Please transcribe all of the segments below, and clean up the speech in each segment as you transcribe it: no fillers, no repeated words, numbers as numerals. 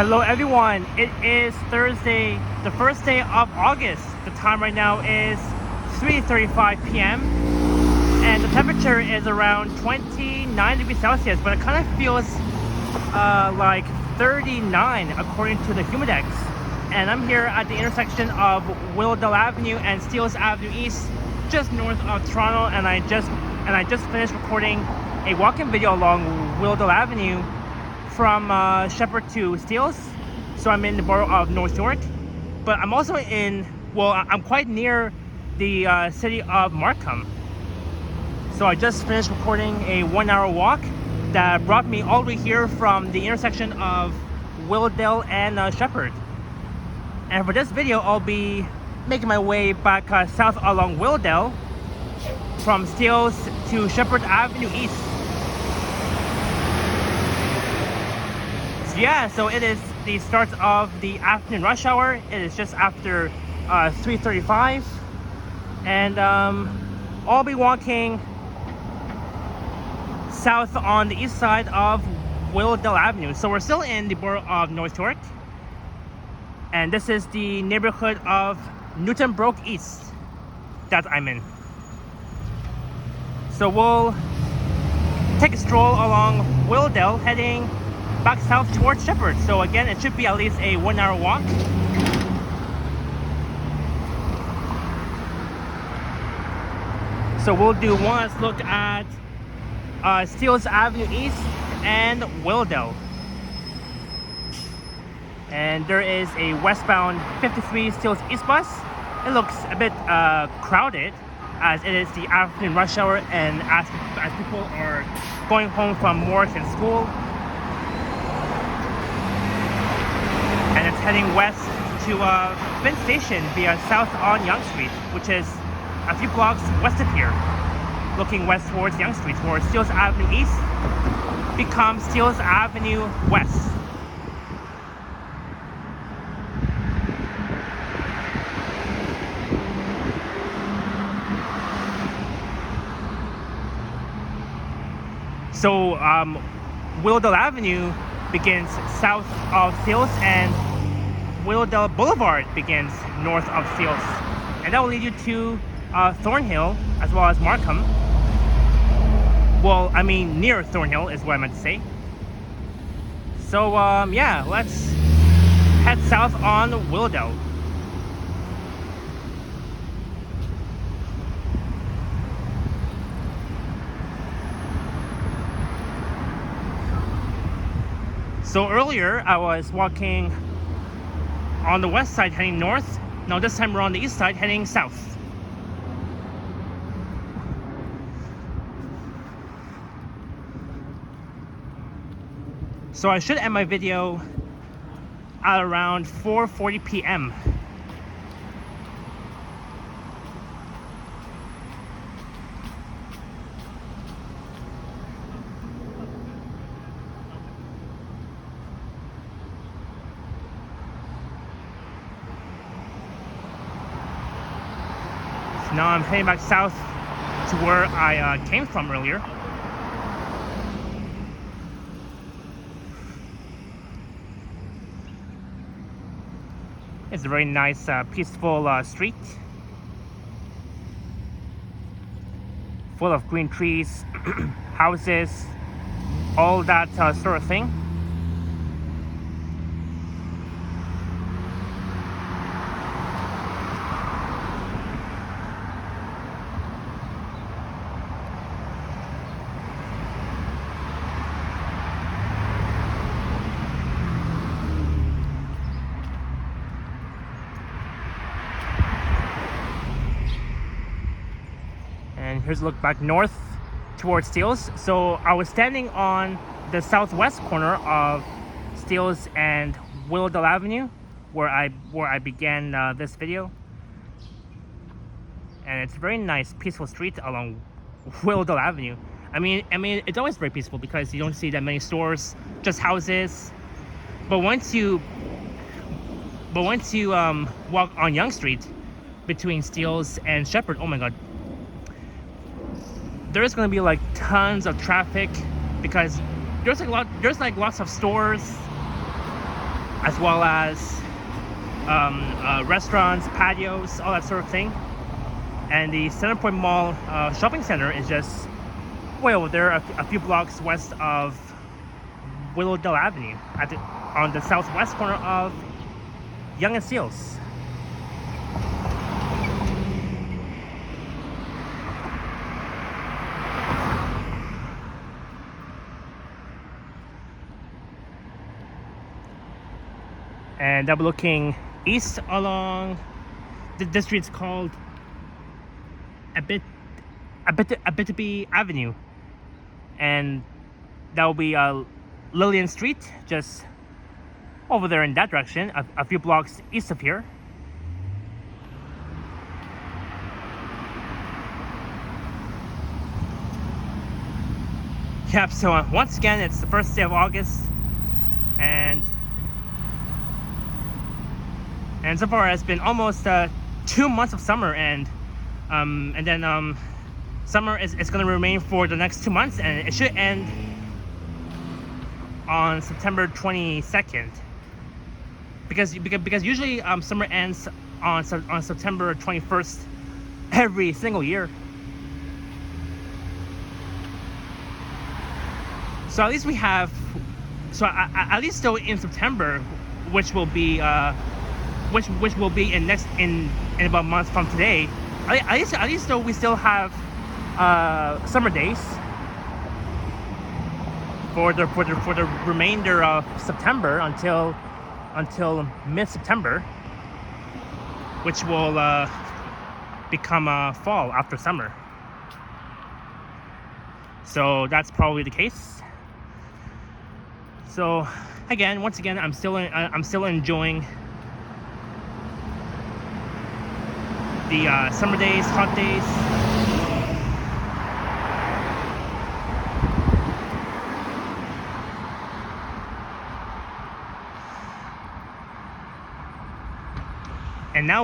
Hello everyone, it is Thursday, the first day of August. The time right now is 3:35 p.m. and the temperature is around 29 degrees Celsius, but it kind of feels like 39 according to the Humidex. And I'm here at the intersection of Willowdale Avenue and Steeles Avenue East, just north of Toronto, and I just finished recording a walk-in video along Willowdale Avenue from Sheppard to Steeles. So I'm in the borough of North York, but I'm also I'm quite near the city of Markham. So I just finished recording a 1-hour walk that brought me all the way here from the intersection of Willowdale and Sheppard. And for this video, I'll be making my way back south along Willowdale from Steeles to Sheppard Avenue East. So it is the start of the afternoon rush hour. It is just after 3:35, and I'll be walking south on the east side of Willowdale Avenue. So we're still in the borough of North York, and this is the neighborhood of Newton Brook East that I'm in. So we'll take a stroll along Willowdale, heading back south towards Sheppard. So again, it should be at least a 1-hour walk. So we'll do one last look at Steeles Avenue East and Willowdale. And there is a westbound 53 Steeles East bus. It looks a bit crowded as it is the afternoon rush hour and as people are going home from work and school. And it's heading west to Finch Station via south on Yonge Street, which is a few blocks west of here, looking west towards Yonge Street, where Steeles Avenue East becomes Steeles Avenue West. So Willowdale Avenue begins south of Steeles, and Willowdale Boulevard begins north of Steeles, and that will lead you to Thornhill as well as Markham. Well, I mean near Thornhill is what I meant to say. So yeah, let's head south on Willowdale. So earlier I was walking on the west side heading north. Now this time we're on the east side heading south. So I should end my video at around 4:40 p.m. Now I'm heading back south to where I came from earlier. It's a very nice, peaceful street, full of green trees, houses, all that sort of thing. And here's a look back north towards Steeles. So I was standing on the southwest corner of Steeles and Willowdale Avenue, where I began this video. And it's a very nice, peaceful street along Willowdale Avenue. I mean, it's always very peaceful because you don't see that many stores, just houses. But once you walk on Yonge Street between Steeles and Sheppard, oh my God, there's gonna be like tons of traffic because there's like lots of stores, as well as restaurants, patios, all that sort of thing. And the Centerpoint Mall shopping center is just way over there, a few blocks west of Willowdale Avenue, on the southwest corner of Yonge and Seals. And I'll be looking east along the street's called Abitibi Avenue, and that will be Lillian Street, just over there in that direction, a few blocks east of here. Yep, so once again, it's the first day of August, and so far it's been almost 2 months of summer, and then summer is going to remain for the next 2 months, and it should end on September 22nd, because usually summer ends on September 21st every single year. So at least we have, at least still in September, which will be which will be in about a month from today. At least though we still have summer days for the remainder of September until mid-September, which will become fall after summer. So that's probably the case. So once again, I'm still enjoying the summer days, hot days. And now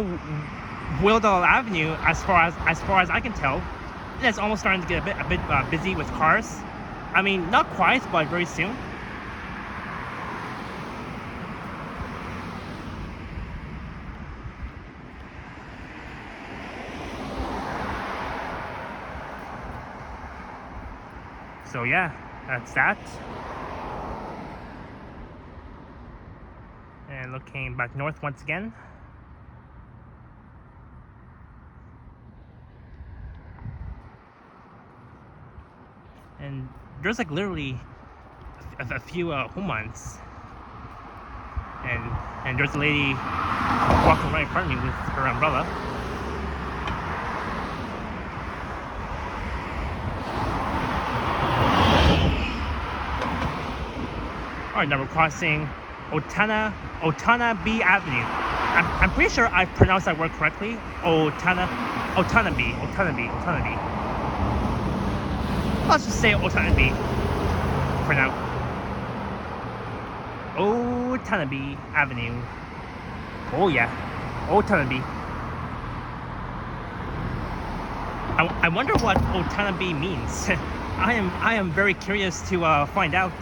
Willowdale Avenue, as far as I can tell, it's almost starting to get a bit busy with cars. I mean, not quite, but very soon. So yeah, that's that. And looking back north once again. And there's like literally a few humans, and there's a lady walking right in front of me with her umbrella. Alright, now we're crossing Otanabe Avenue. I'm pretty sure I pronounced that word correctly. Otanabe. Let's just say Otanabe for now. Otanabe Avenue. Oh yeah, Otanabe. I wonder what Otanabe means. I am very curious to find out.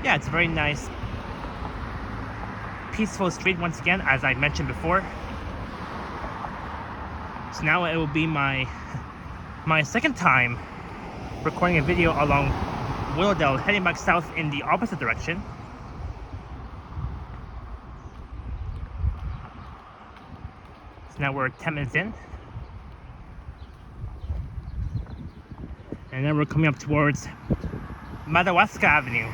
Yeah, it's a very nice, peaceful street once again, as I mentioned before. So now it will be my second time recording a video along Willowdale, heading back south in the opposite direction. So now we're 10 minutes in. And then we're coming up towards Madawaska Avenue.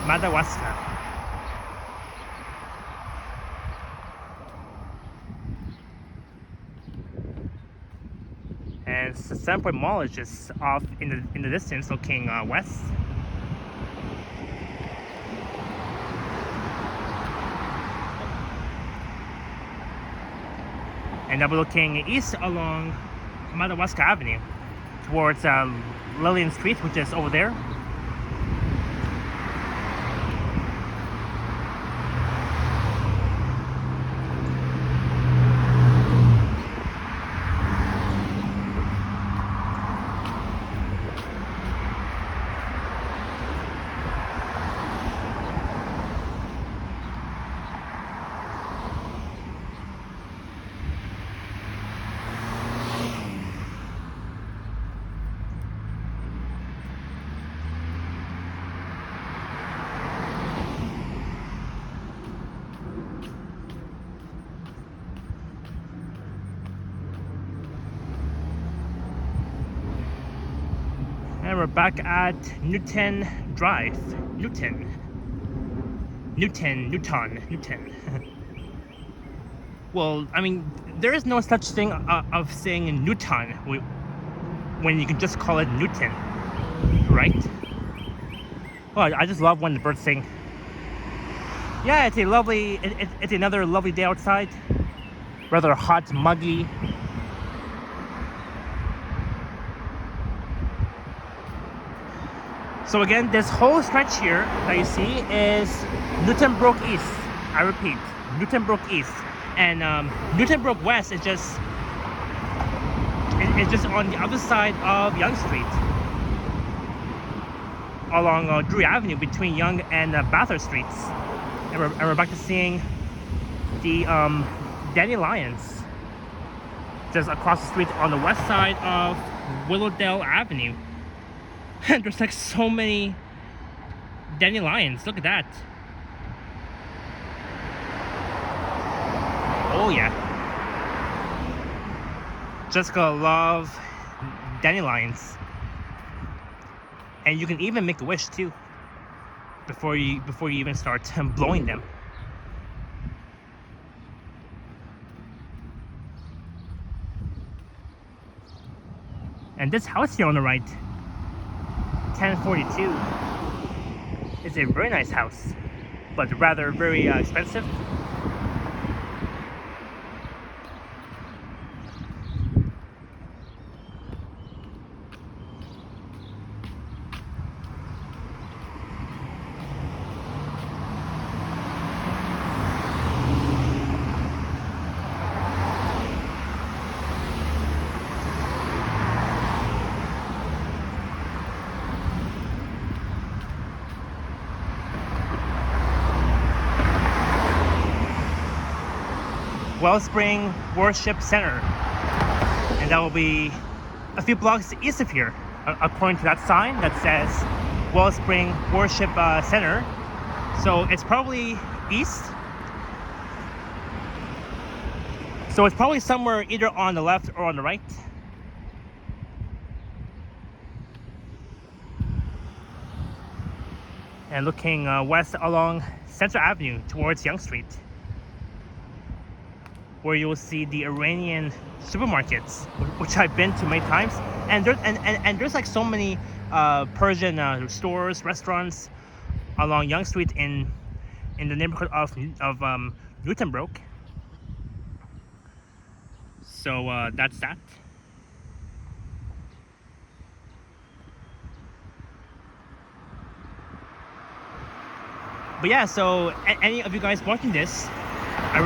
Madawaska. And the Centerpoint Mall is just off in the distance, looking west. And I'll be looking east along Madawaska Avenue towards Lillian Street, which is over there. we're back at Newton Drive. Newton. Well, I mean, there is no such thing of saying Newton when you can just call it Newton, right? Well, I just love when the birds sing. Yeah, it's another lovely day outside. Rather hot, muggy. So again, this whole stretch here that you see is Newton Brook East. I repeat, Newton Brook East. And Newton Brook West is just on the other side of Yonge Street, along Drury Avenue between Yonge and Bathurst Streets. And we're back to seeing the dandelions just across the street on the west side of Willowdale Avenue. And there's like so many dandelions. Look at that. Oh yeah. Jessica loves dandelions. And you can even make a wish too before you even start blowing them. And this house here on the right, 1042, is a very nice house, but rather very expensive. Wellspring Worship Center, and that will be a few blocks east of here, according to that sign that says Wellspring Worship Center. So it's probably east, so it's probably somewhere either on the left or on the right. And looking west along Central Avenue towards Yonge Street, where you will see the Iranian supermarkets, which I've been to many times, and there's like so many Persian stores, restaurants along Yonge Street in the neighborhood of Newton Brook. So that's that. But yeah, so any of you guys watching this, I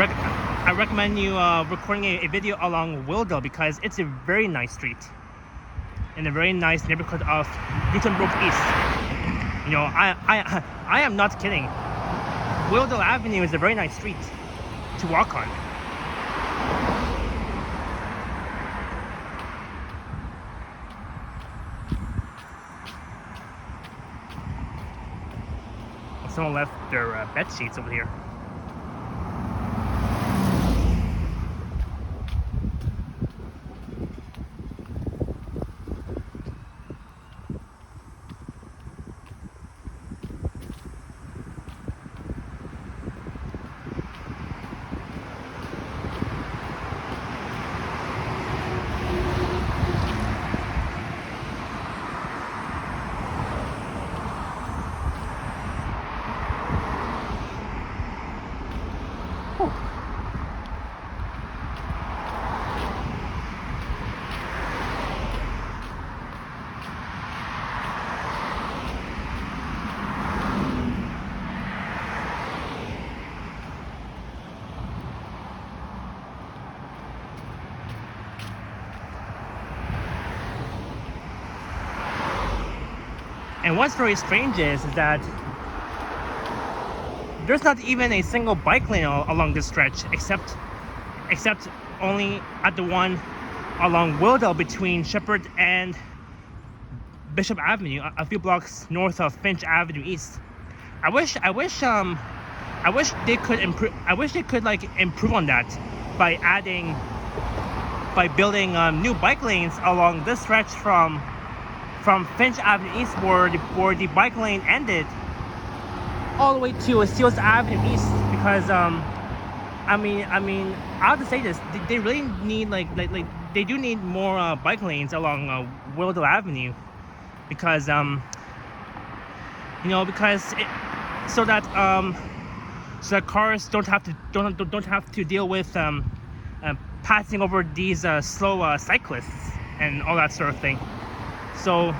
recommend you recording a video along Willowdale, because it's a very nice street in a very nice neighborhood of Newton Brook East. You know, I am not kidding. Willowdale Avenue is a very nice street to walk on. Someone left their bed sheets over here. And what's very strange is that there's not even a single bike lane along this stretch, except only at the one along Willowdale between Sheppard and Bishop Avenue, a few blocks north of Finch Avenue East. I wish they could improve. I wish they could like improve on that by building new bike lanes along this stretch from from Finch Avenue East, where the bike lane ended, all the way to Steeles Avenue East, because I mean, I have to say this: they really need like they do need more bike lanes along Willowdale Avenue, because so that cars don't have to deal with passing over these slow cyclists and all that sort of thing. So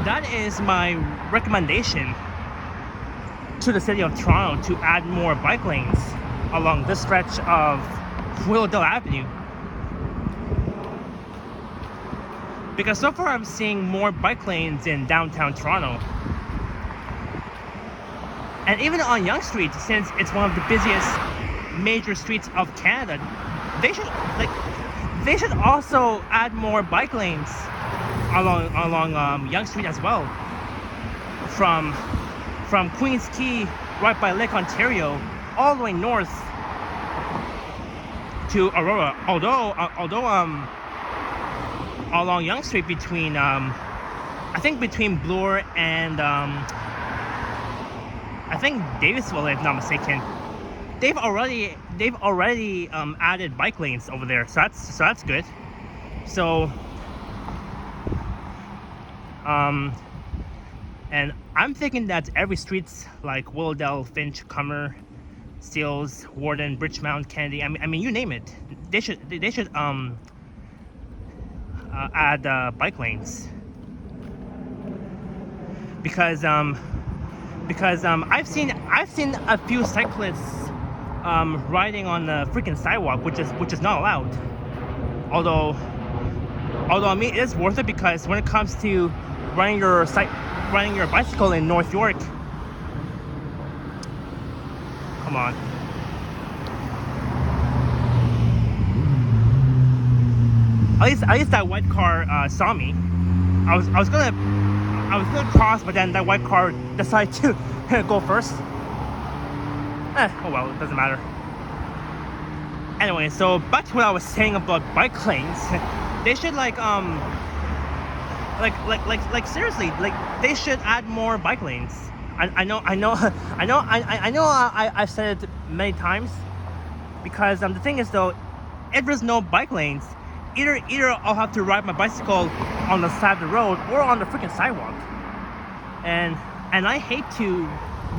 that is my recommendation to the city of Toronto, to add more bike lanes along this stretch of Willowdale Avenue. Because so far I'm seeing more bike lanes in downtown Toronto. And even on Yonge Street, since it's one of the busiest major streets of Canada, they should also add more bike lanes along Yonge Street as well. From Queens Quay, right by Lake Ontario, all the way north to Aurora. Although along Yonge Street between I think between Bloor and I think Davisville, if not mistaken, they've already added bike lanes over there, so that's good. So and I'm thinking that every streets like Willowdale, Finch, Comer, Steeles, Warden, Bridgemount, Kennedy, I mean you name it, they should add bike lanes, because I've seen a few cyclists riding on the freaking sidewalk, which is not allowed. Although I mean, it is worth it, because when it comes to riding your bicycle in North York, come on. At least that white car saw me. I was gonna cross, but then that white car decided to go first. Oh well, it doesn't matter. Anyway, so back to what I was saying about bike lanes. They should seriously, they should add more bike lanes. I know I've said it many times, because the thing is though, if there's no bike lanes, either I'll have to ride my bicycle on the side of the road or on the freaking sidewalk, and I hate to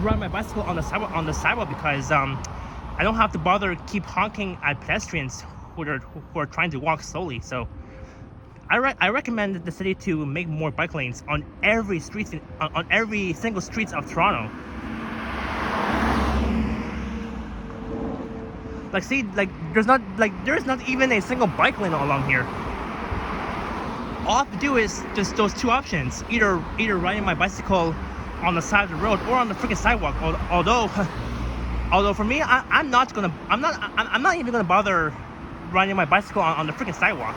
ride my bicycle on the sidewalk because I don't have to bother keep honking at pedestrians who are trying to walk slowly. So I recommend the city to make more bike lanes on every street on every single streets of Toronto. There's not even a single bike lane along here. All I have to do is just those two options: either riding my bicycle on the side of the road or on the freaking sidewalk. Although for me, I'm not even gonna bother riding my bicycle on the freaking sidewalk.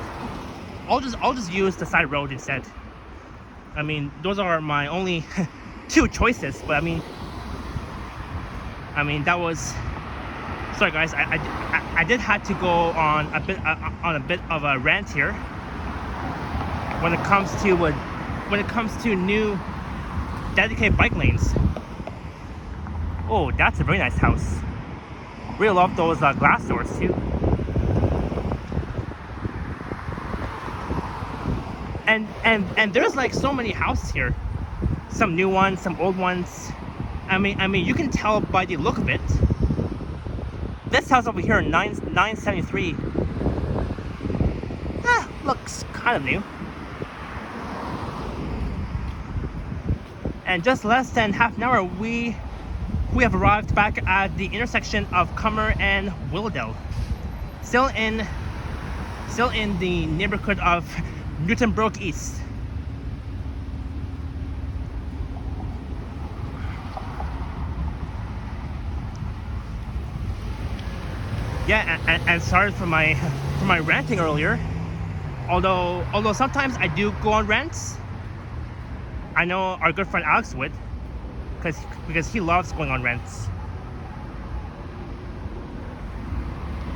I'll just use the side road instead. I mean, those are my only two choices. But I mean that was. Sorry guys, I did have to go on a bit of a rant here when it comes to new dedicated bike lanes. Oh, that's a very nice house. Really love those glass doors too. And there's like so many houses here. Some new ones, some old ones. I mean you can tell by the look of it. This house over here, 973, looks kind of new. And just less than half an hour, we have arrived back at the intersection of Comer and Willowdale. Still in the neighborhood of Newton Brook East. Yeah, and sorry for my ranting earlier. Although sometimes I do go on rants. I know our good friend Alex would, because he loves going on rants.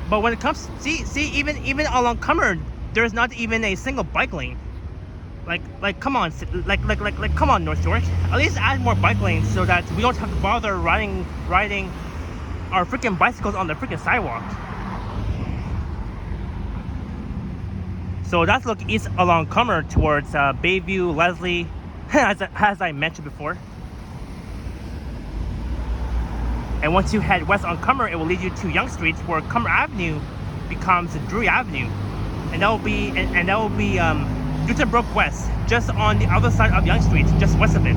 But when it comes, see, even along Comer, there's not even a single bike lane. Like come on, come on, North York. At least add more bike lanes so that we don't have to bother riding our freaking bicycles on the freaking sidewalk. So that's look east along Comer towards Bayview, Leslie, as I mentioned before. And once you head west on Comer, it will lead you to Yonge Street, where Comer Avenue becomes Drury Avenue, and that will be Newton Brook West, just on the other side of Yonge Street, just west of it.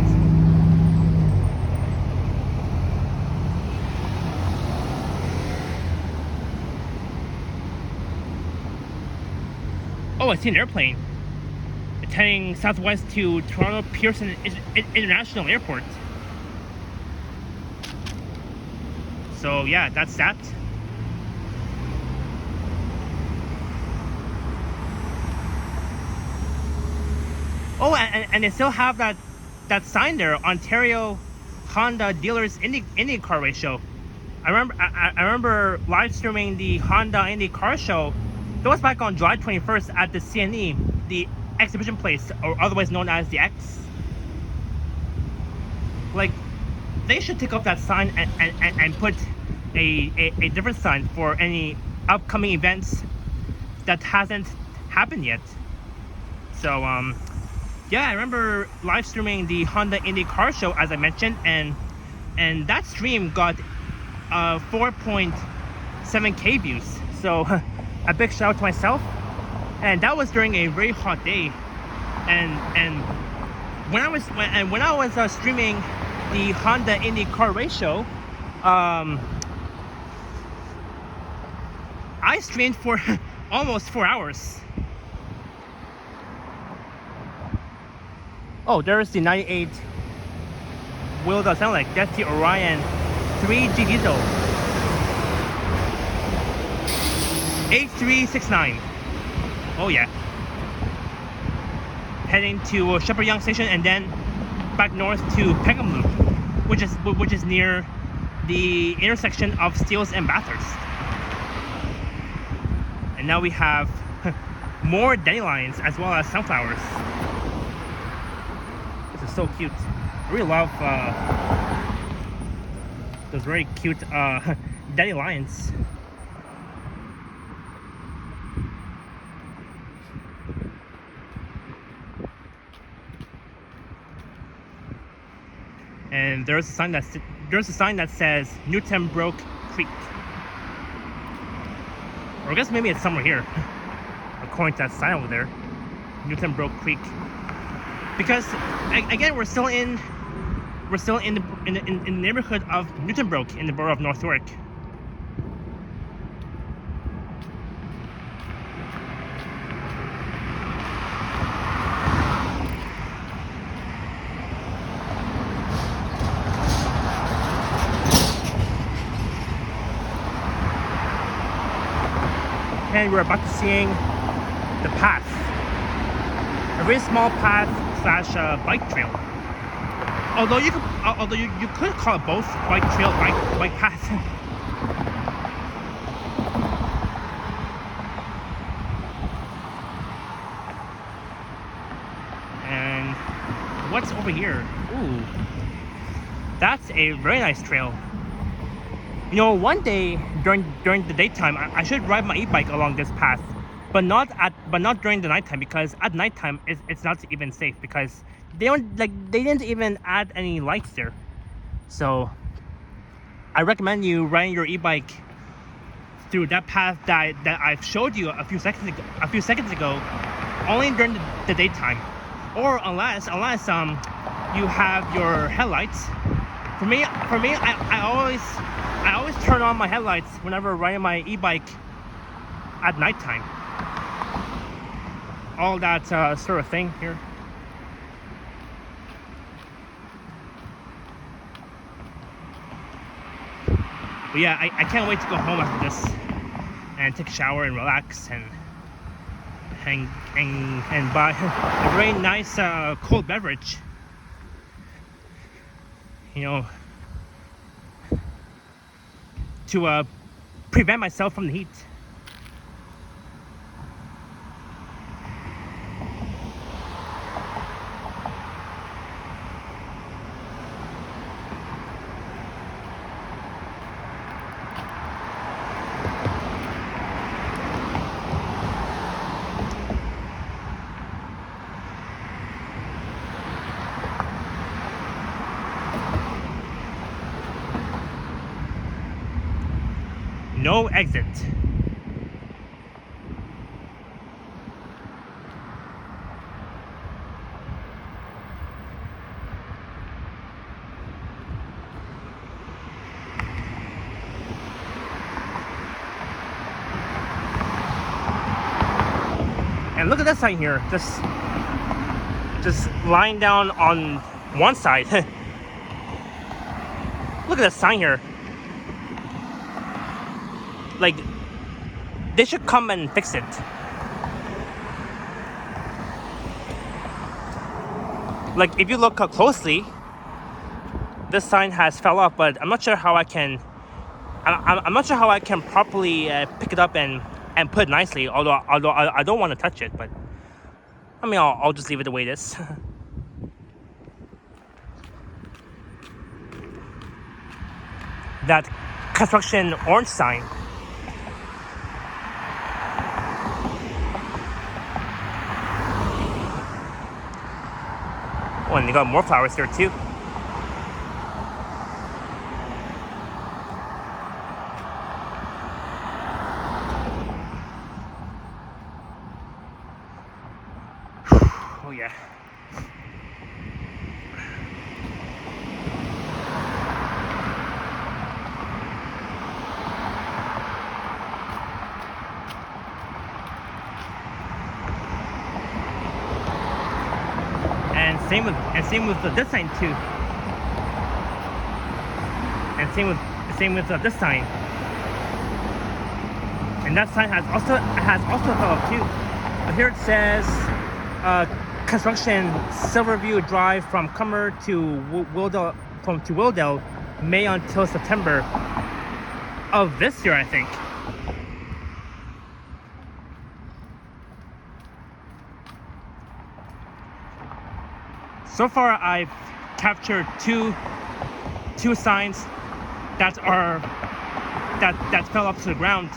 Oh, I see an airplane. It's heading southwest to Toronto Pearson International Airport. So yeah, that's that. Oh, and they still have that sign there, Ontario Honda Dealers Indy Car Race Show. I remember live streaming the Honda Indy Car Show. That was back on July 21st at the CNE, the exhibition place, or otherwise known as the X. Like, they should take up that sign and put a different sign for any upcoming events that hasn't happened yet. So yeah, I remember live streaming the Honda Indy Car Show, as I mentioned, and that stream got 4.7k views. So a big shout out to myself. And that was during a very hot day. And when I was streaming the Honda Indy Car Race Show, I streamed for almost 4 hours. Oh, there's the 98 Willowdale sound like. That's the Orion 3G diesel. 8369. Oh yeah. Heading to Sheppard Yonge Station and then back north to Peckham Loop, which is near the intersection of Steeles and Bathurst. And now we have more dandelions as well as sunflowers. This is so cute. I really love those very cute dandelions. And there's a sign that says Newton Brook Creek. Or I guess maybe it's somewhere here, according to that sign over there, Newton Brook Creek. Because again, we're still in the neighborhood of Newton Brook in the borough of North York. And we're about to seeing the path, a very small path slash bike trail. Although you could call it both bike trail, bike path. And what's over here? Ooh, that's a very nice trail. You know, one day during the daytime, I should ride my e-bike along this path, but not during the nighttime, because at nighttime it's not even safe because they didn't even add any lights there. So I recommend you riding your e-bike through that path that I've showed you a few seconds ago, only during the daytime, or unless you have your headlights. For me, I always turn on my headlights whenever riding my e-bike at nighttime. All that sort of thing here. But yeah, I can't wait to go home after this and take a shower and relax and buy a very nice cold beverage. You know, to prevent myself from the heat. No exit. And look at that sign here, just lying down on one side. Look at that sign here. Like, they should come and fix it. Like, if you look closely, this sign has fell off, but I'm not sure how I can. I'm not sure how I can properly pick it up and put it nicely. Although I don't want to touch it, but I mean I'll just leave it the way it is. That construction orange sign. Oh, and they got more flowers here too. Oh yeah. And same with this sign too. And same with this sign. And that sign has also fell off too. But here it says construction Silverview Drive from Comer to Willowdale, May until September of this year, I think. So far, I've captured two signs that fell off to the ground.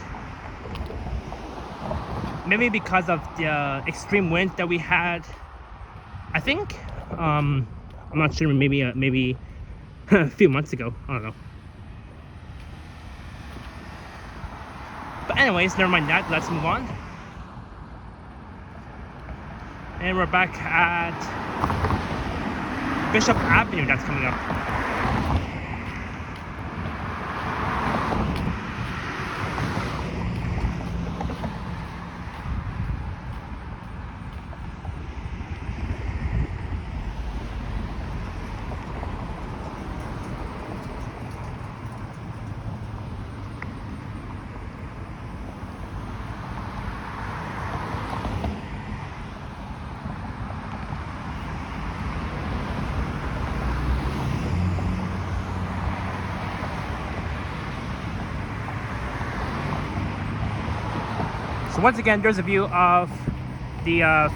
Maybe because of the extreme wind that we had. I think I'm not sure. Maybe a few months ago. I don't know. But anyways, never mind that. Let's move on. And we're back at Bishop Avenue. That's coming up. So once again, there's a view of the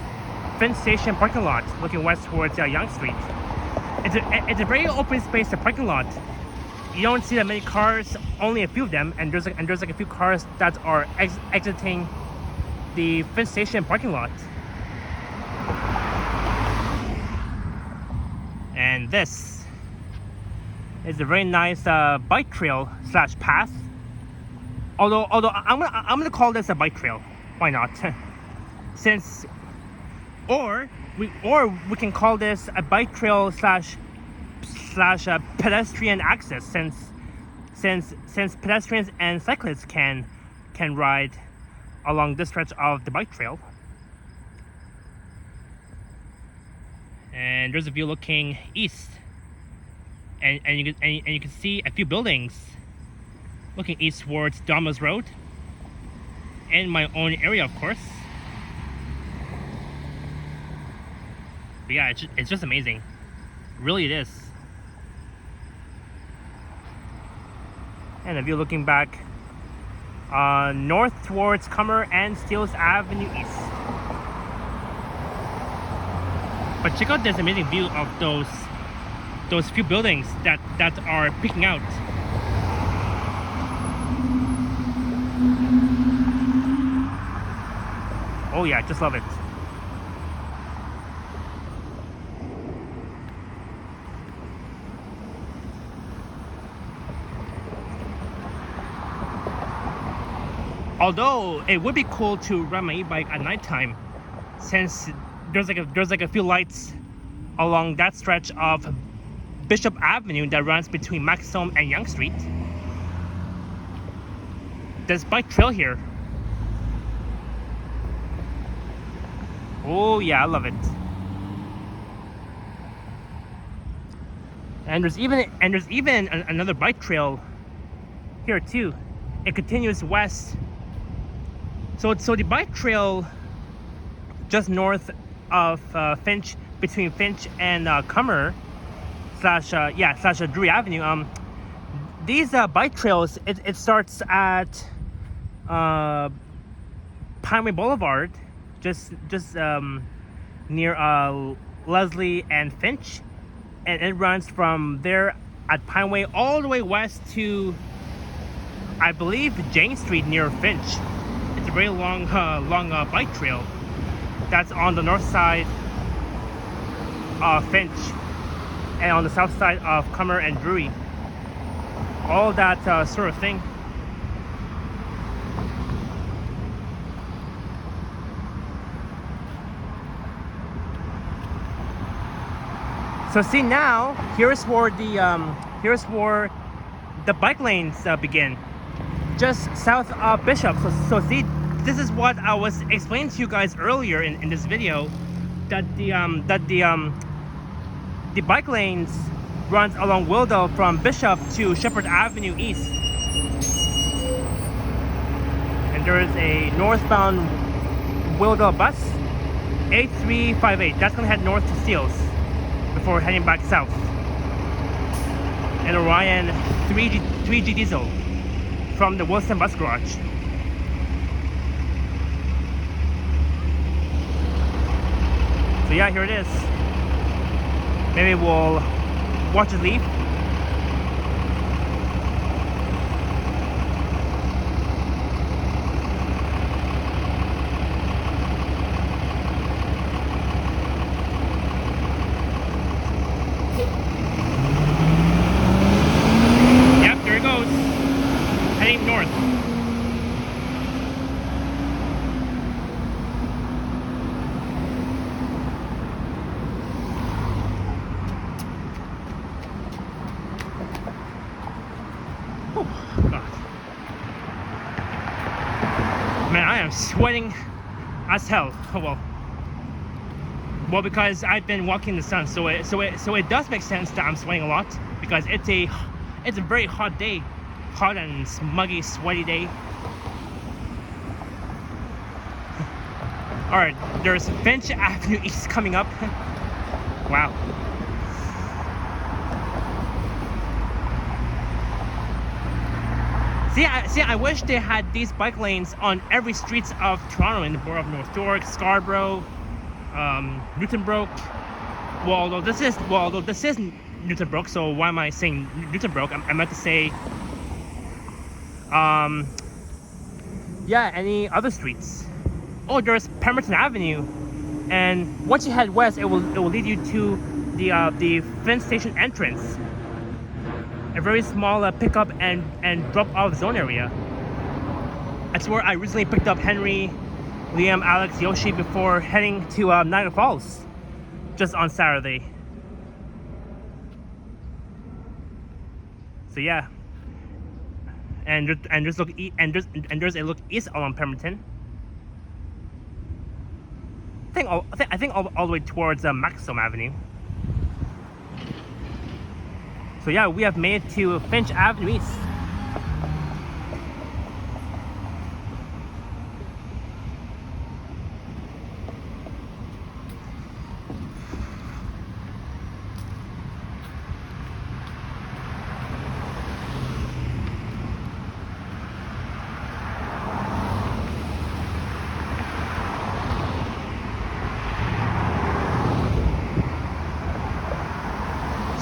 Finch Station parking lot looking west towards Yonge Street. It's a very open space, the parking lot. You don't see that many cars, only a few of them, and there's like a few cars that are exiting the Finch Station parking lot. And this is a very nice bike trail / path. Although I'm gonna call this a bike trail. Why not? Since, or we can call this a bike trail / pedestrian access, since pedestrians and cyclists can ride along this stretch of the bike trail. And there's a view looking east, and you can see a few buildings looking east towards Damas Road, and my own area, of course. But yeah, it's just amazing. Really, it is. And if you're looking back north towards Comer and Steeles Avenue East. But check out this amazing view of those few buildings that are peeking out. Oh yeah, just love it. Although it would be cool to ride my e-bike at nighttime, since there's like a few lights along that stretch of Bishop Avenue that runs between Maxome and Yonge Street. There's bike trail here. Oh yeah, I love it. And there's even another bike trail here too. It continues west. So the bike trail just north of Finch, between Finch and Cummer slash Drury Avenue. These bike trails, it starts at Pineway Boulevard, just near Leslie and Finch, and it runs from there at Pineway all the way west to, I believe, Jane Street near Finch. It's a very long bike trail that's on the north side of Finch and on the south side of Cummer and Drury. All that sort of thing. So see, now here's where the bike lanes begin, just south of Bishop. So see, this is what I was explaining to you guys earlier in this video, that the bike lanes runs along Willowdale from Bishop to Sheppard Avenue East, and there is a northbound Willowdale bus 8358 that's gonna head north to Steeles before heading back south. An Orion 3G diesel from the Wilson Bus Garage. So yeah, here it is. Maybe we'll watch it leave. North. Oh, God. Man, I am sweating as hell. Oh well. Well, because I've been walking in the sun, so it does make sense that I'm sweating a lot, because it's a very hot day. Hot and smuggy, sweaty day. Alright, there's Finch Avenue East coming up. Wow. See, I wish they had these bike lanes on every streets of Toronto, in the borough of North York, Scarborough, Newton Brook. Although this is Newton Brook, so why am I saying Newton Brook? I meant to say yeah, any other streets. Oh, there's Pemberton Avenue, and once you head west, it will lead you to the Finch station entrance, a very small pickup and drop off zone area. That's where I recently picked up Henry, Liam, Alex, Yoshi before heading to Niagara Falls just on Saturday. So yeah. And there's a look east along Pemberton. I think all the way towards Maxome Avenue. So yeah, we have made it to Finch Avenue East.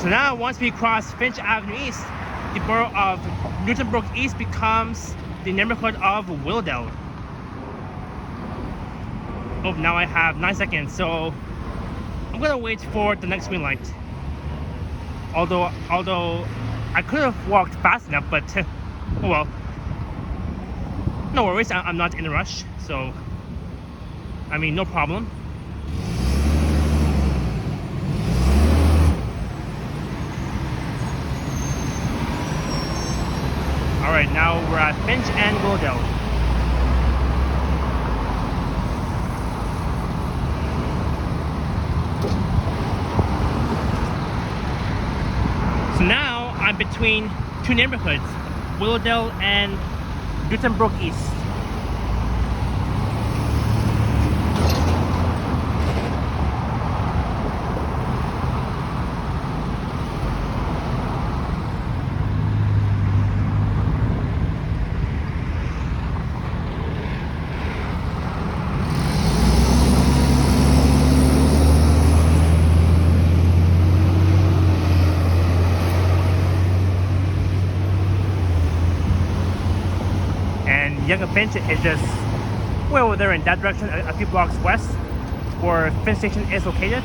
So now, once we cross Finch Avenue East, the borough of Newton Brook East becomes the neighborhood of Willowdale. Oh, now I have 9 seconds, so I'm gonna wait for the next green light. Although I could have walked fast enough, but oh well. No worries, I'm not in a rush, so I mean, no problem. Alright, now we're at Finch and Willowdale. So now I'm between two neighborhoods, Willowdale and Brook East. Young and Finch is just way over there in that direction, a few blocks west, where Finch Station is located.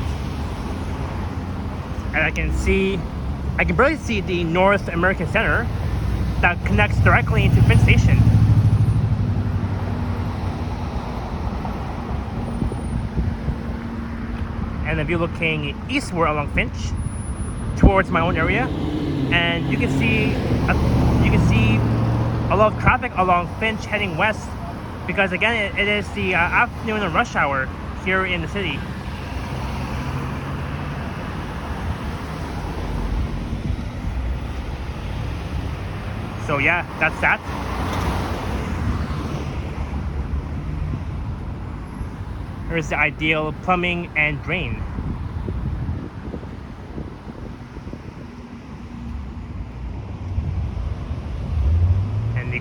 And I can barely see the North American Center that connects directly into Finch Station. And if you're looking eastward along Finch, towards my own area, and you can see a lot of traffic along Finch heading west, because again it is the afternoon rush hour here in the city. So yeah, that's that. Here's the ideal plumbing and drain.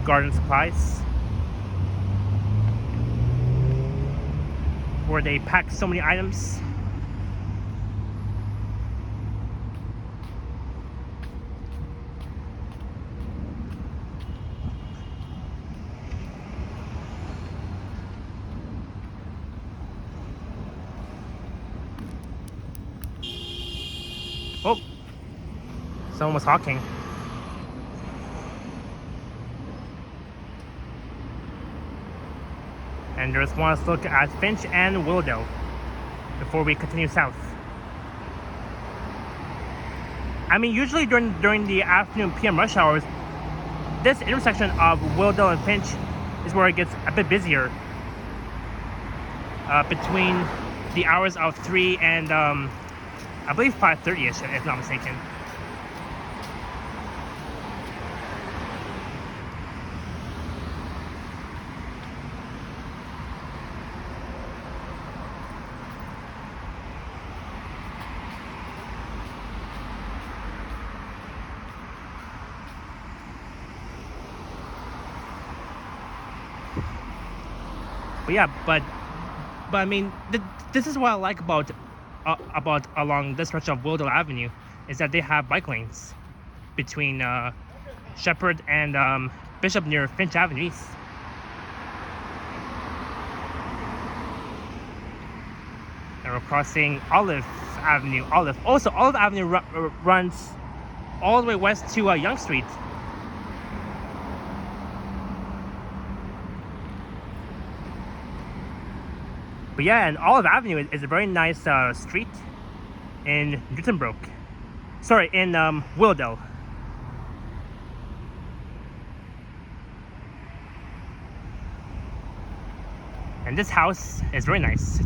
Garden supplies, where they pack so many items. Oh, someone was honking. And just want us to look at Finch and Willowdale before we continue south. I mean, usually during the afternoon PM rush hours, this intersection of Willowdale and Finch is where it gets a bit busier. Between the hours of 3 and I believe 5:30ish, if not mistaken. But yeah, but I mean, this is what I like about along this stretch of Willowdale Avenue, is that they have bike lanes between Sheppard and Bishop near Finch Avenue East. And we're crossing Olive Avenue. Olive Avenue runs all the way west to Yonge Street. But yeah, and Olive Avenue is a very nice street in Brook. Sorry, in Willowdale. And this house is very nice.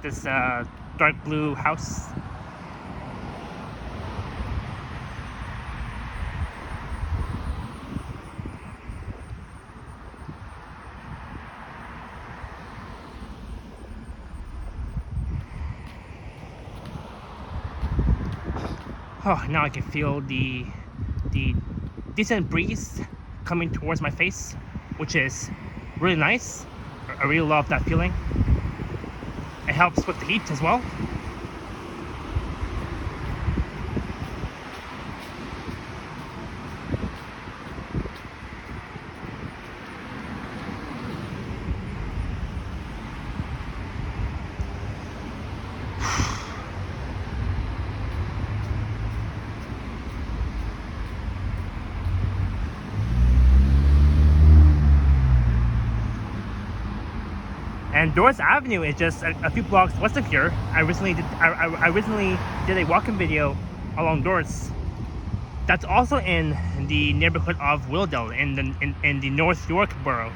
This dark blue house. Oh, now I can feel the decent breeze coming towards my face, which is really nice. I really love that feeling. It helps with the heat as well. And Doris Avenue is just a few blocks west of here. I recently did a walking video along Doris. That's also in the neighborhood of Willowdale in the North York borough.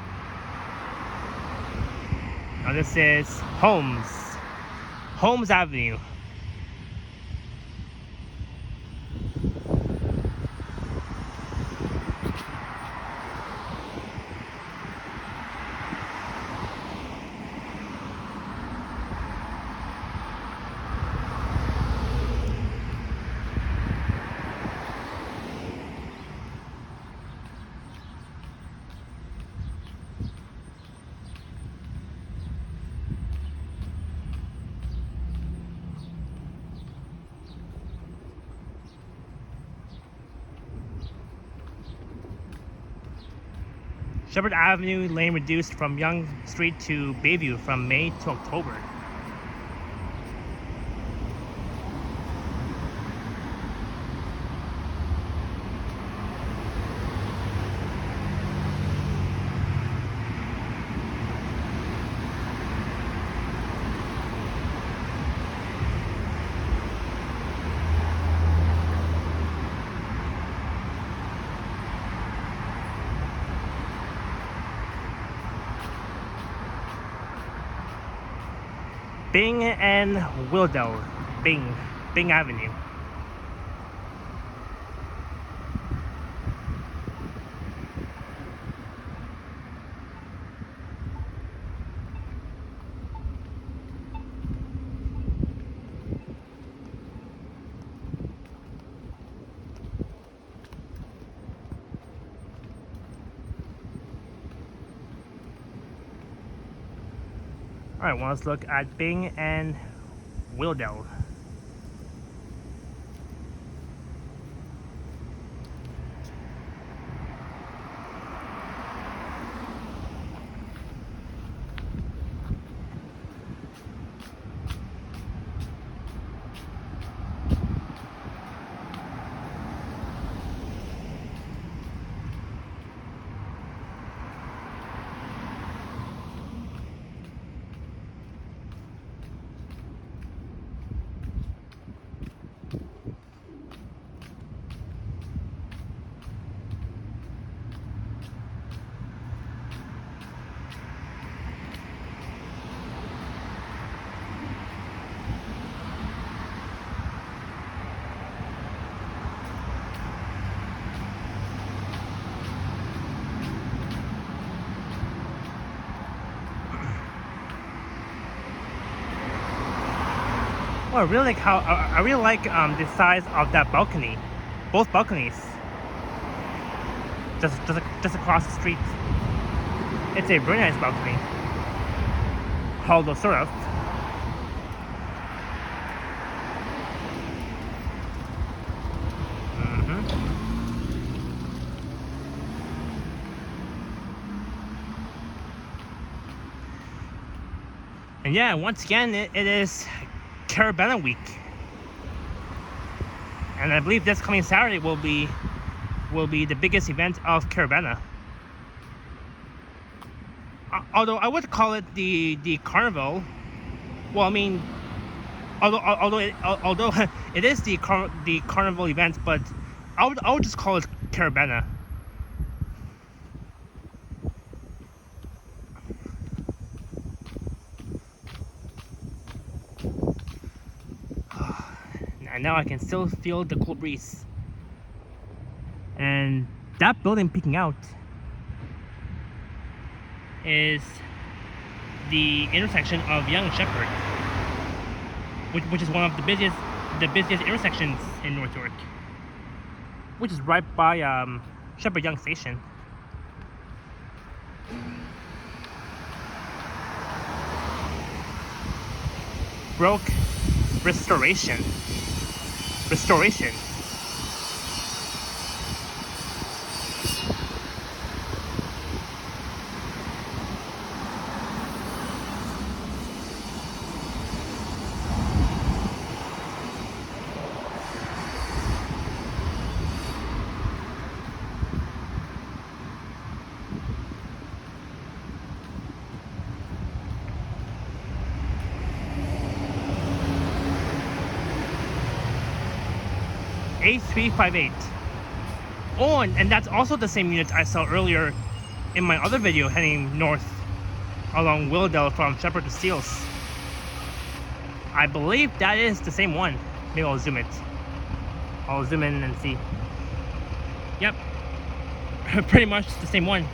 Now this is Holmes Avenue. Sheppard Avenue lane reduced from Yonge Street to Bayview from May to October. Bing and Willowdale, Bing Avenue. Alright, well, let's look at Bing and Willowdale. Well, I really like the size of that balcony, both balconies, just across the street. It's a very nice balcony, although sort of. And yeah, once again, it is Carabana week, and I believe this coming Saturday will be the biggest event of Carabana. Although I would call it the carnival. Well, I mean, although it is the carnival event, but I would just call it Carabana. And now I can still feel the cool breeze. And that building peeking out is the intersection of Yonge and Sheppard, which is one of the busiest intersections in North York, which is right by Sheppard Yonge Station. Brook restoration. A358. Oh, and that's also the same unit I saw earlier in my other video heading north along Willowdale from Sheppard to Steeles. I believe that is the same one. Maybe I'll zoom it. I'll zoom in and see. Yep. Pretty much the same one.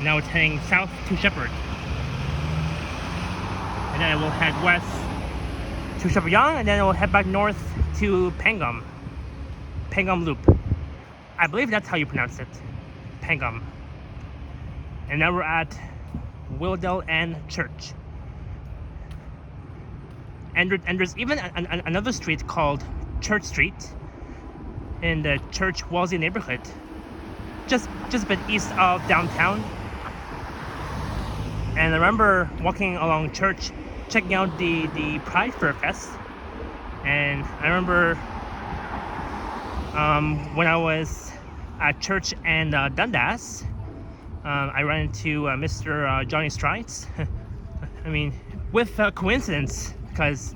Now it's heading south to Sheppard. And then it will head west to Sheppard Yonge, and then it will head back north to Pangam. Pangam Loop. I believe that's how you pronounce it. Pangam. And now we're at Willowdale and Church. And there's even another street called Church Street in the Church Wellesley neighborhood, just a bit east of downtown. And I remember walking along Church, checking out the Pride Fair Fest. And I remember when I was at Church and Dundas, I ran into Mr. Johnny Strides. I mean, with coincidence, because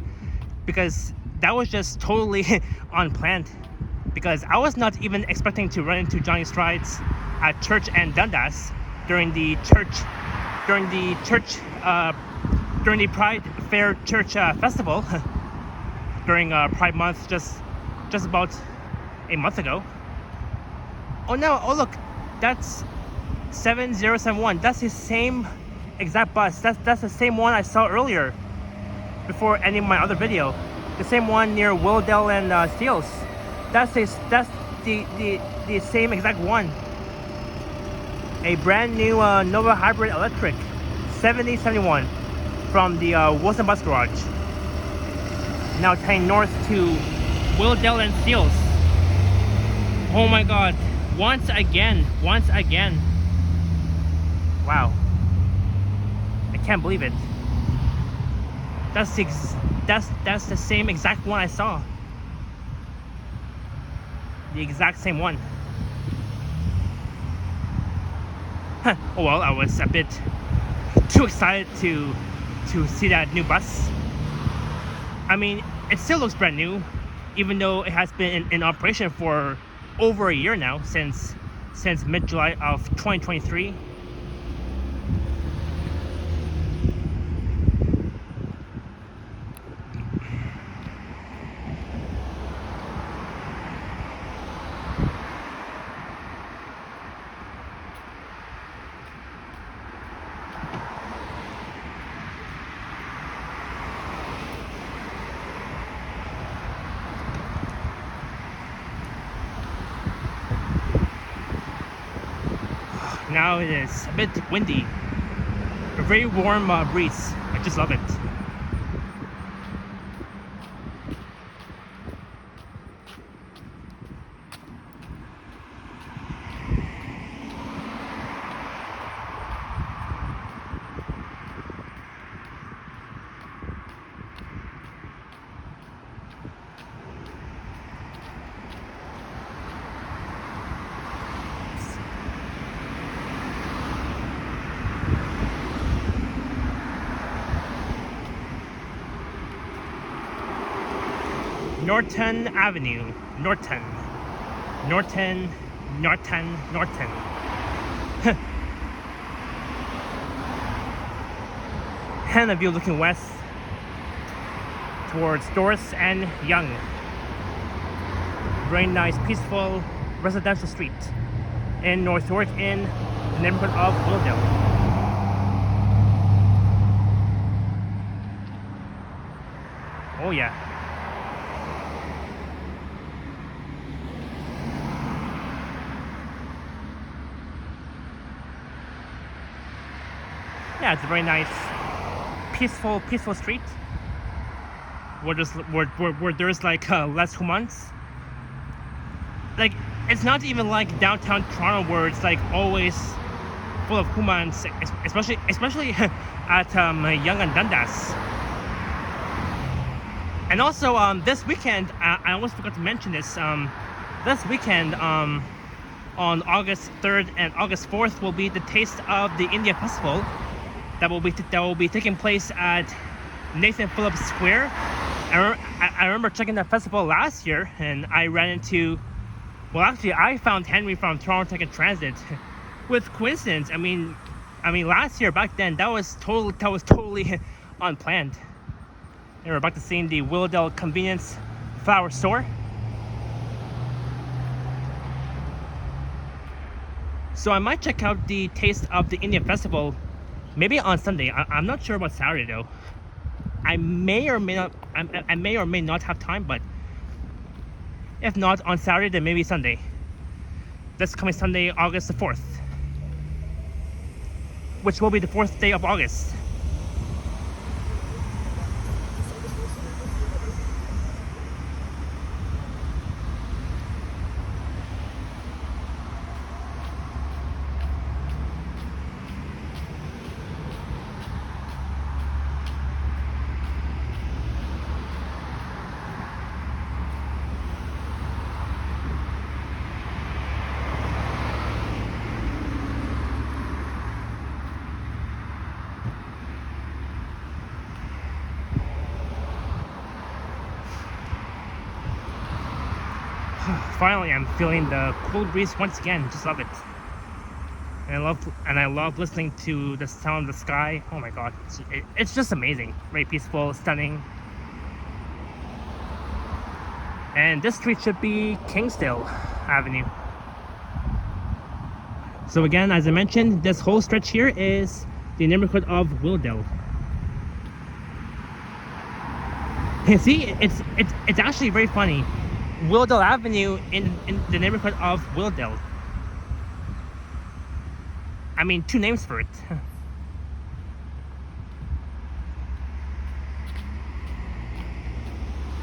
that was just totally unplanned. Because I was not even expecting to run into Johnny Strides at Church and Dundas during the Pride Fair Church Festival during Pride Month just about a month ago. Oh no! Oh look, that's 7071. That's the same exact bus. That's the same one I saw earlier, before ending my other video. The same one near Willowdale and Steeles. That's the same exact one. A brand new Nova Hybrid Electric 7071 from the Wilson Bus Garage. Now it's heading north to Willowdale and Steeles. Oh my god. Once again. Wow. I can't believe it. That's the same exact one I saw. The exact same one. Oh well, I was a bit too excited to see that new bus. I mean, it still looks brand new, even though it has been in operation for over a year now, since mid-July of 2023. Now it is a bit windy, a very warm breeze. I just love it. Norton Avenue. Norton. And a view looking west towards Doris and Young. Very nice, peaceful residential street in North York in the neighborhood of Willowdale. Oh yeah. Yeah, it's a very nice, peaceful street where there's like less humans. Like, it's not even like downtown Toronto where it's like always full of humans, especially at Yonge and Dundas. And also this weekend, I almost forgot to mention this. This weekend, on August 3rd and August 4th, will be the Taste of the India Festival. That will be taking place at Nathan Phillips Square I remember checking that festival last year, and I ran into. Well, actually, I found Henry from Toronto Tech and Transit. With coincidence, I mean, last year back then that was totally unplanned. And we're about to see the Willowdale convenience flower store. So I might check out the Taste of the Indian Festival, maybe on Sunday. I'm not sure about Saturday though. I may or may not have time, but if not on Saturday, then maybe Sunday. This coming Sunday, August the 4th, which will be the 4th day of August. Finally, I'm feeling the cool breeze once again. Just love it. And I love listening to the sound of the sky. Oh my god, it's just amazing. Very peaceful, stunning. And this street should be Kingsdale Avenue. So again, as I mentioned, this whole stretch here is the neighborhood of Willowdale. And see, it's actually very funny. Willowdale Avenue in the neighborhood of Willowdale. I mean, two names for it.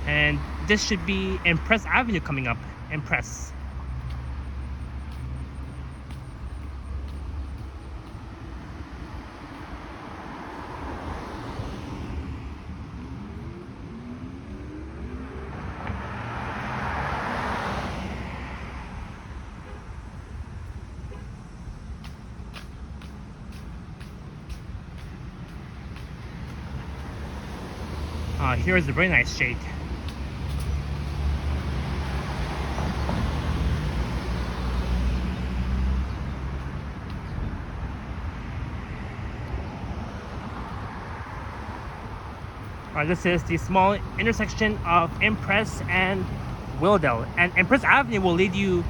And this should be Impress Avenue coming up. Impress. Here's a very nice shade. This is the small intersection of Impress and Willowdale. And Impress Avenue will lead you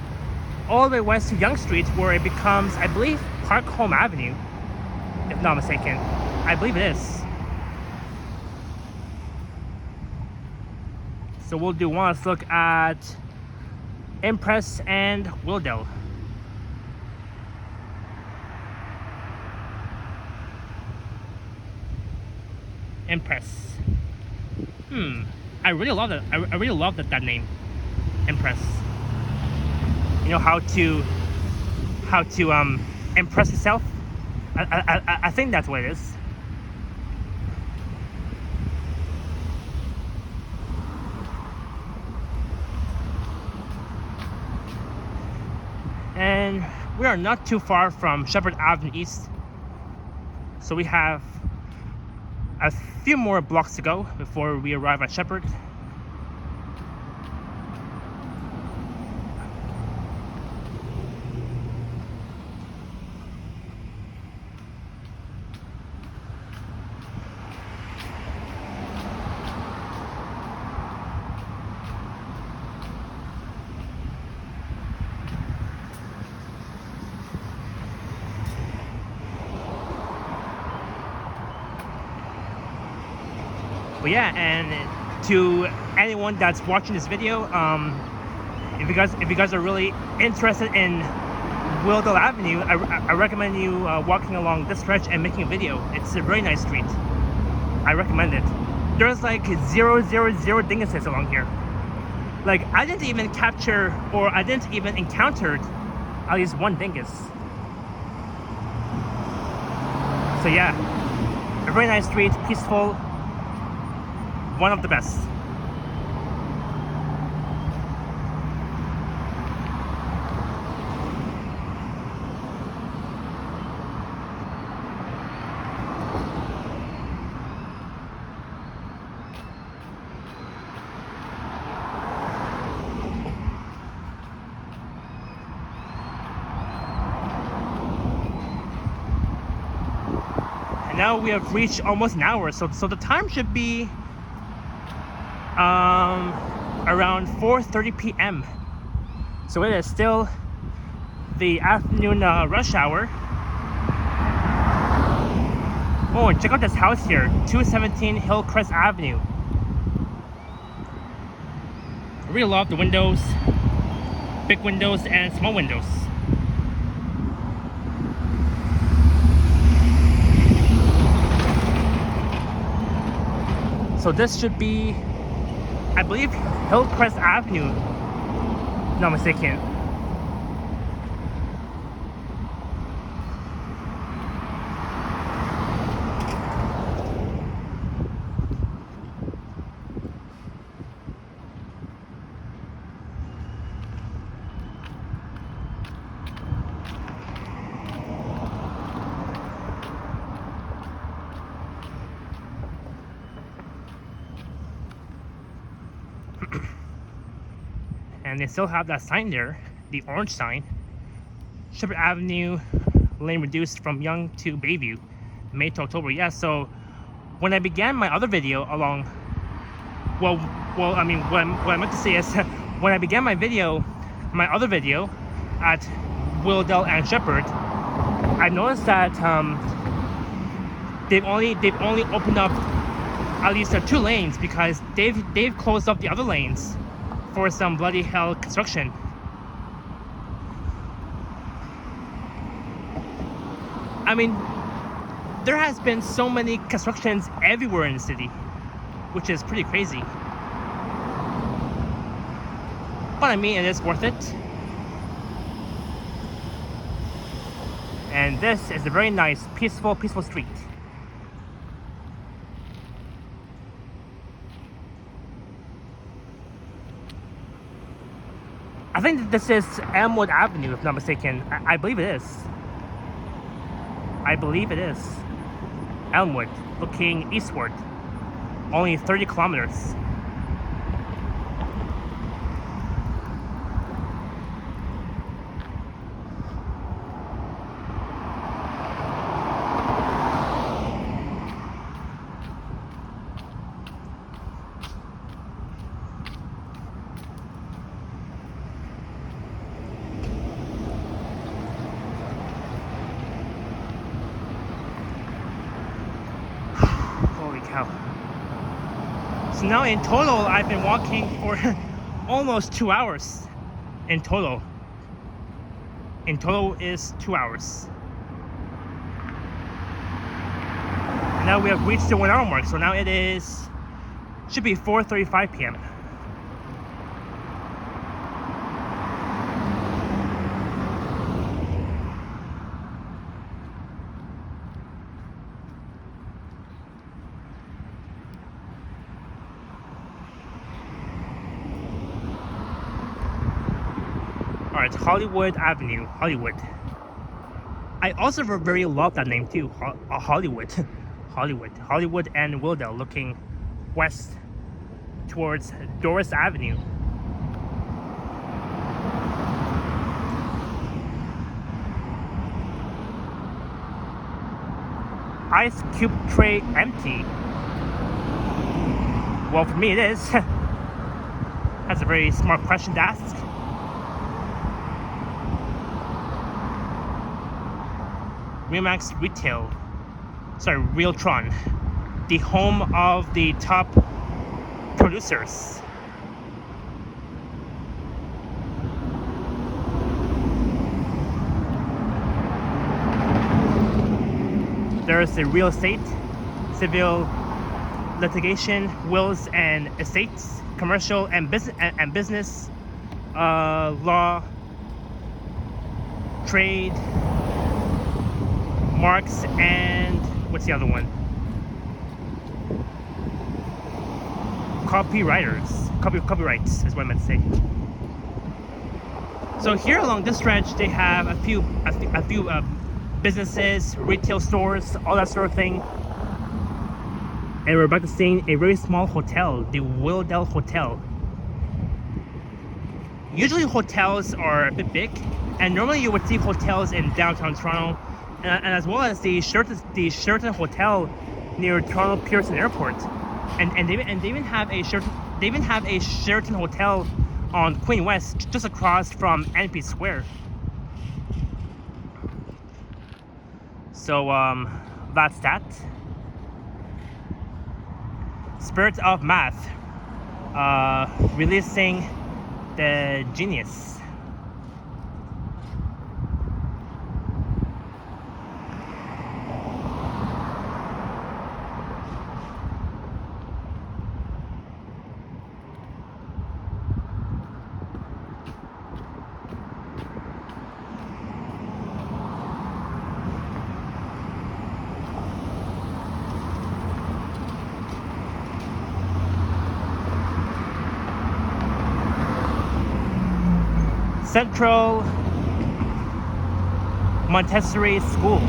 all the way west to Yonge Street, where it becomes, I believe, Park Home Avenue, if not mistaken. I believe it is. So we'll do one last look at Impress and Willowdale. Impress. I really love that. I really love that name, Impress. You know how to impress yourself. I think that's what it is. And we are not too far from Sheppard Avenue East, so we have a few more blocks to go before we arrive at Sheppard. But yeah, and to anyone that's watching this video, if you guys are really interested in Willowdale Avenue, I recommend you walking along this stretch and making a video. It's a very nice street. I recommend it. There's like 000 dinguses along here. Like, I didn't even capture, or I didn't even encounter at least one dingus. So yeah, a very nice street, peaceful. One of the best. And now we have reached almost an hour, so the time should be around 4:30 p.m. So it is still the afternoon rush hour. Oh, and check out this house here, 217 Hillcrest Avenue. I really love the windows, big windows and small windows. So this should be, I believe, Hillcrest Avenue, if not mistaken. And they still have that sign there, the orange sign. Sheppard Avenue, lane reduced from Young to Bayview, May to October. Yeah, so when I began my other video along, what I meant to say is, when I began my other video at Willowdale and Sheppard, I noticed that they've only opened up at least 2 lanes because they've closed up the other lanes for some bloody hell construction. I mean, there has been so many constructions everywhere in the city, which is pretty crazy. But I mean, it is worth it. And this is a very nice, peaceful street. I think that this is Elmwood Avenue, if not mistaken. I believe it is. I believe it is. Elmwood, looking eastward. Only 30 kilometers. So now in total, I've been walking for almost 2 hours. In total is 2 hours. Now we have reached the 1 hour mark, so now it should be 4:35 p.m. Alright, Hollywood Avenue, Hollywood. I also very love that name too, Hollywood. Hollywood and Willowdale, looking west towards Doris Avenue. Ice cube tray empty. Well, for me it is. That's a very smart question to ask. Remax Retail, Realtron, the home of the top producers. There is the real estate, civil litigation, wills and estates, commercial and business, law, trade, marks, and what's the other one? Copyrights is what I meant to say. So here along this stretch, they have a few businesses, retail stores, all that sort of thing. And we're about to see a very small hotel, the Willowdale Hotel. Usually hotels are a bit big, and normally you would see hotels in downtown Toronto and as well as the Sheraton Hotel near Toronto Pearson Airport, and they even have a Sheraton Hotel on Queen West just across from NP Square. So that's that. Spirit of Math, releasing the Genius. Central Montessori Schools.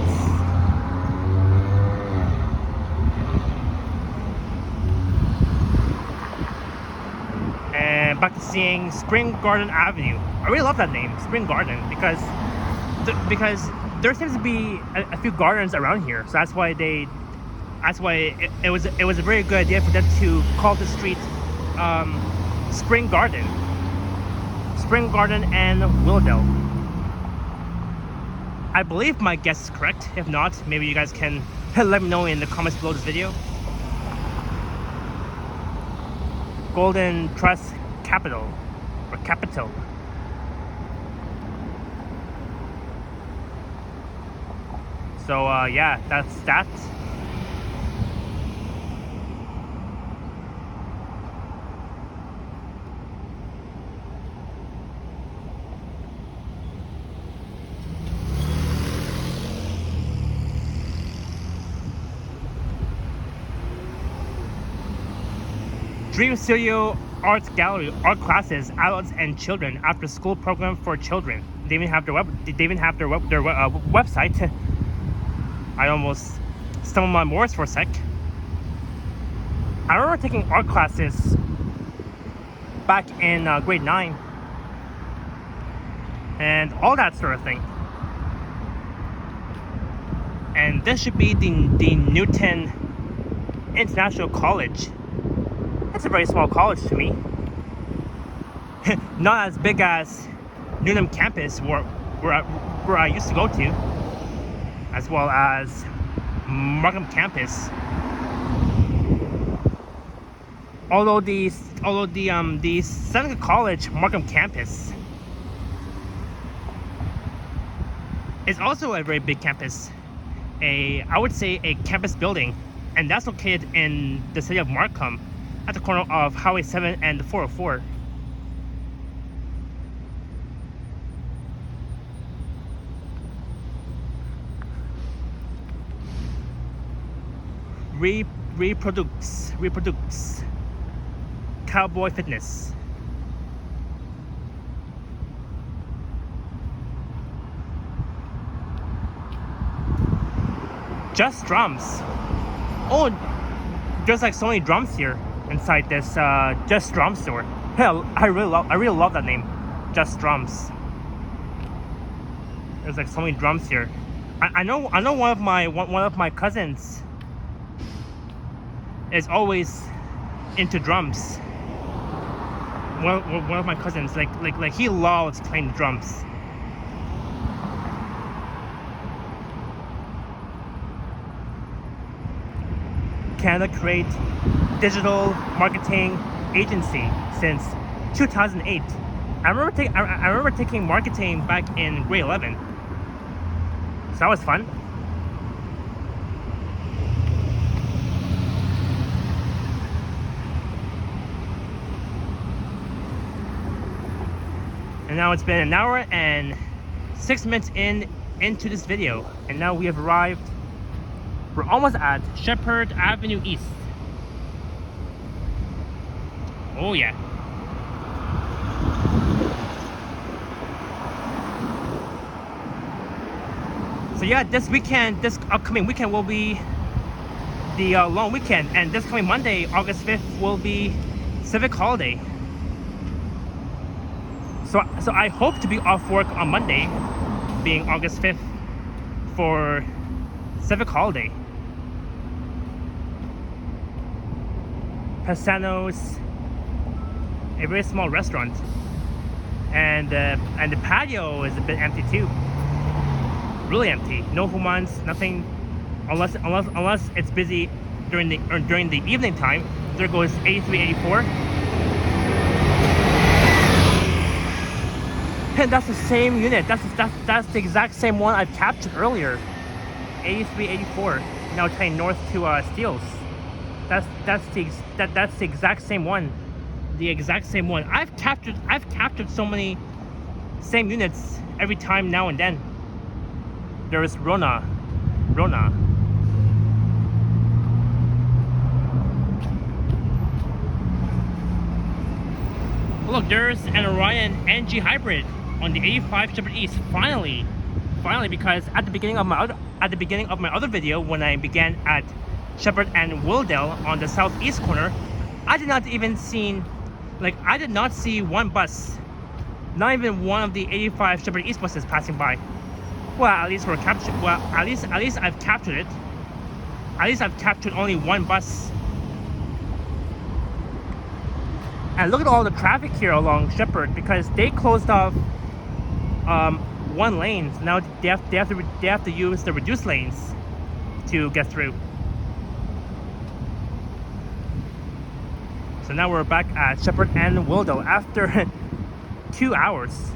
And back to seeing Spring Garden Avenue. I really love that name, Spring Garden, because there seems to be a few gardens around here. So that's why it was a very good idea for them to call the street Spring Garden. Spring Garden and Willowdale. I believe my guess is correct. If not, maybe you guys can let me know in the comments below this video. Golden Trust Capital, or Capital. So yeah, that's that. Dream Studio Art Gallery, art classes, adults and children, after school program for children. They even have their website. I almost stumbled my words for a sec. I remember taking art classes back in grade 9 and all that sort of thing. And this should be the Newton International College. It's a very small college to me. Not as big as Newnham campus where I used to go to, as well as Markham campus. Although the Seneca College Markham campus is also a very big campus. I would say a campus building, and that's located in the city of Markham, at the corner of Highway 7 and the 404. Reproduce Cowboy Fitness. Just Drums. Oh, there's like so many drums here inside this Just Drums store. Hell, I really love that name, Just Drums. There's like so many drums here. I know one of my cousins is always into drums. One of my cousins, like he loves playing the drums. Canada Create Digital Marketing Agency since 2008. I remember taking marketing back in grade 11. So that was fun. And now it's been an hour and 6 minutes into this video, and now we have arrived. We're almost at Sheppard Avenue East. Oh yeah. So yeah, this upcoming weekend will be the long weekend, and this coming Monday, August 5th, will be civic holiday. So I hope to be off work on Monday, being August 5th, for Civic Holiday. Pasano's, a very small restaurant, and the patio is a bit empty too. Really empty. No humans, nothing, unless it's busy during the evening time. There goes 83, 84. And that's the same unit. That's the exact same one I've captured earlier. 83, 84. Now turning north to Steels. That's the exact same one. The exact same one. I've captured so many same units every time now and then. There is Rona. Look, there's an Orion NG hybrid on the 85 Sheppard East. Finally, because at the beginning of my other video, when I began at Sheppard and Willowdale on the southeast corner, I did not see one bus, not even one of the 85 Sheppard East buses passing by. Well, at least we're captured. Well, at least I've captured it. At least I've captured only one bus. And look at all the traffic here along Sheppard, because they closed off one lane. So now they have to use the reduced lanes to get through. So now we're back at Sheppard and Willowdale after 2 hours.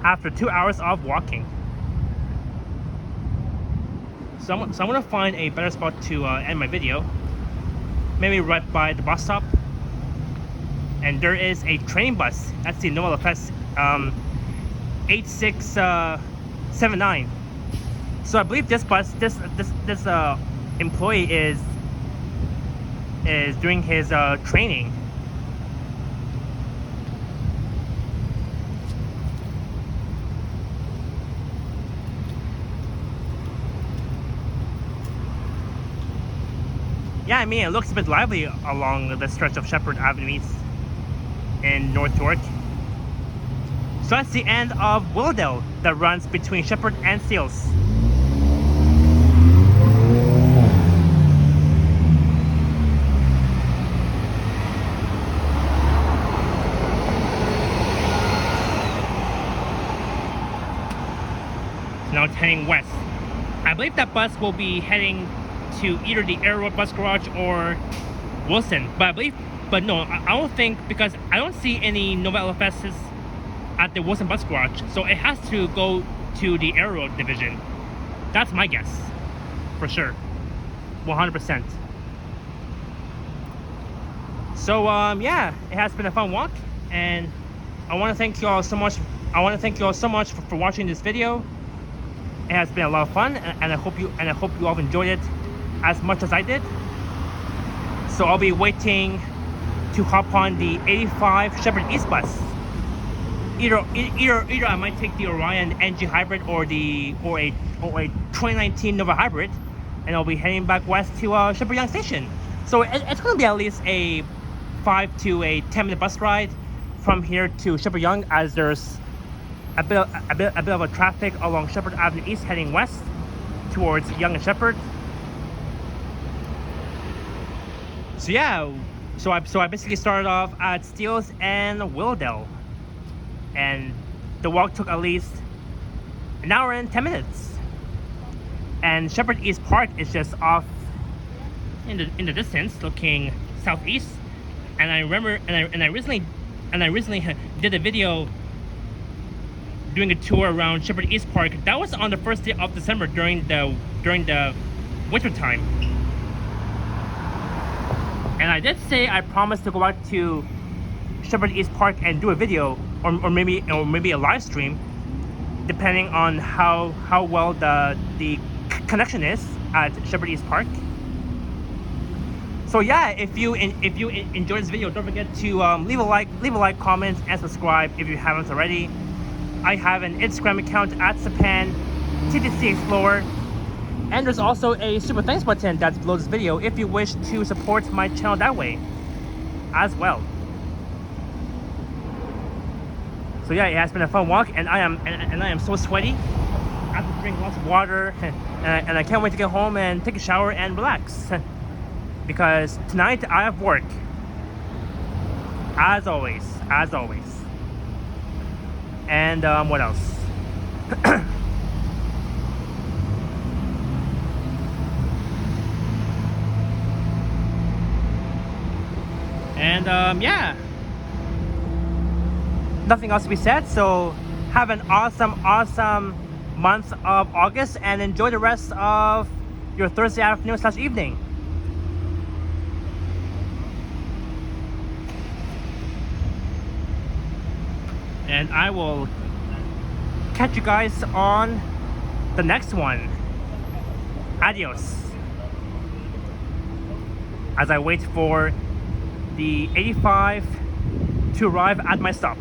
After 2 hours of walking. So I'm gonna find a better spot to end my video. Maybe right by the bus stop. And there is a train bus. That's the Nova LFS 8679. So I believe this bus, this employee is doing his training. Yeah, I mean, it looks a bit lively along the stretch of Sheppard Avenue East in North York. So that's the end of Willowdale that runs between Sheppard and Steels. Now it's heading west. I believe that bus will be heading to either the Air Road Bus Garage or Wilson, but no, I don't think, because I don't see any Nova LFSs at the Wilson Bus Garage, so it has to go to the Air Road division. That's my guess, for sure, 100%. So yeah, it has been a fun walk, and I want to thank you all so much. For watching this video. It has been a lot of fun, and I hope you all enjoyed it as much as I did. So I'll be waiting to hop on the 85 Sheppard East bus. Either I might take the Orion NG hybrid or a 2019 Nova hybrid, and I'll be heading back west to Sheppard Yonge Station. So it's going to be at least a 5 to a 10-minute bus ride from here to Sheppard Yonge, as there's a bit of a traffic along Sheppard Avenue East heading west towards Yonge and Sheppard. So yeah, so I basically started off at Steels and Willowdale, and the walk took at least an hour and 10 minutes. And Sheppard East Park is just off in the distance, looking southeast. And I remember, and I recently did a video doing a tour around Sheppard East Park. That was on the first day of December during the winter time. And I did say I promised to go back to Sheppard East Park and do a video, or maybe a live stream, depending on how well the connection is at Sheppard East Park. So yeah, if you enjoyed this video, don't forget to leave a like, comment, and subscribe if you haven't already. I have an Instagram account at Sapan TTC Explorer, and there's also a super thanks button that's below this video if you wish to support my channel that way as well. So yeah, it has been a fun walk, and I am so sweaty. I have to drink lots of water, and I can't wait to get home and take a shower and relax. Because tonight I have work. As always. And what else? And yeah. Nothing else to be said, so have an awesome month of August and enjoy the rest of your Thursday afternoon / evening. And I will catch you guys on the next one. Adios. As I wait for the 85 to arrive at my stop.